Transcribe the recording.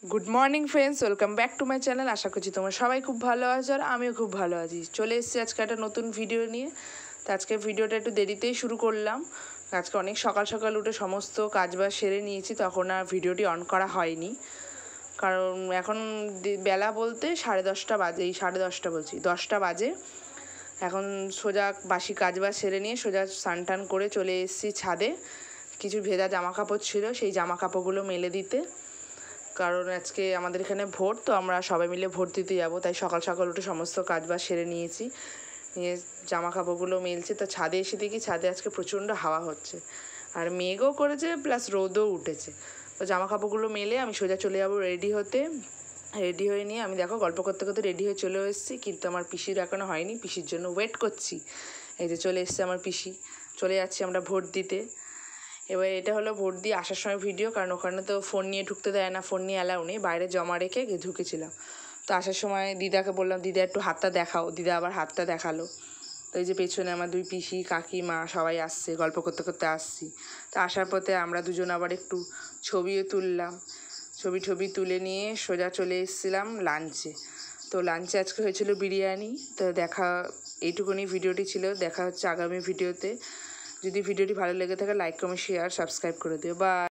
Good morning friends, welcome back to my channel. আশা করছি তোমরা সবাই খুব ভালো আছো আর আমিও খুব ভালো আছি। চলে এসেছি আজকে একটা নতুন ভিডিও নিয়ে। তো আজকে ভিডিওটা একটু দেরিতেই শুরু করলাম। আজকে অনেক সকাল সকাল উঠে সমস্ত কাজবাজ সেরে নিয়েছি, তখন আর ভিডিওটি অন করা হয়নি। কারণ এখন বেলা বলতে 10:30 বাজে, এই 10:30 বলছি 10টা বাজে। এখন সোজা বাসি কাজবাজ সেরে নিয়ে সোজা স্নান টান করে চলে এসেছি ছাদে। কিছু ভেজা জামা কাপড় ছিল, সেই জামা কাপড়গুলো মেলে দিতে। কারণ আজকে আমাদের এখানে ভোট, তো আমরা সবাই মিলে ভোট দিতে যাবো, তাই সকাল সকাল উঠে সমস্ত কাজবাজ সেরে নিয়েছি। নিয়ে জামা কাপড়গুলো মেলছে। তো ছাদে এসে দেখি ছাদে আজকে প্রচণ্ড হাওয়া হচ্ছে, আর মেঘও করেছে প্লাস রোদও উঠেছে। তো জামা কাপড়গুলো মেলে আমি সোজা চলে যাবো রেডি হতে। রেডি হয়ে নিয়ে আমি দেখো গল্প করতে করতে রেডি হয়ে চলে এসেছি, কিন্তু আমার পিসির এখনও হয়নি, পিসির জন্য ওয়েট করছি। এই যে চলে এসছে আমার পিসি, চলে যাচ্ছি আমরা ভোট দিতে। এবার এটা হলো ভোট দিয়ে আসার সময় ভিডিও, কারণ ওখানে তো ফোন নিয়ে ঢুকতে দেয় না, ফোন নিয়ে অ্যালাউ নেই, বাইরে জমা রেখে ঢুকেছিলাম। তো আসার সময় দিদাকে বললাম, দিদা একটু হাতটা দেখাও। দিদা আবার হাতটা দেখালো। তো এই যে পেছনে আমার দুই পিসি কাকিমা সবাই আসছে, গল্প করতে করতে আসছি। তো আসার পথে আমরা দুজন আবার একটু ছবিও তুললাম। ছবি তুলে নিয়ে সোজা চলে এসেছিলাম লাঞ্চে। তো লাঞ্চে আজকে হয়েছিল বিরিয়ানি। তো এইটুকুনি ভিডিওটি ছিল, দেখা হচ্ছে আগামী ভিডিওতে। যদি ভিডিওটি ভালো লেগে থাকে লাইক কমেন্ট শেয়ার সাবস্ক্রাইব করে দিও। বাই।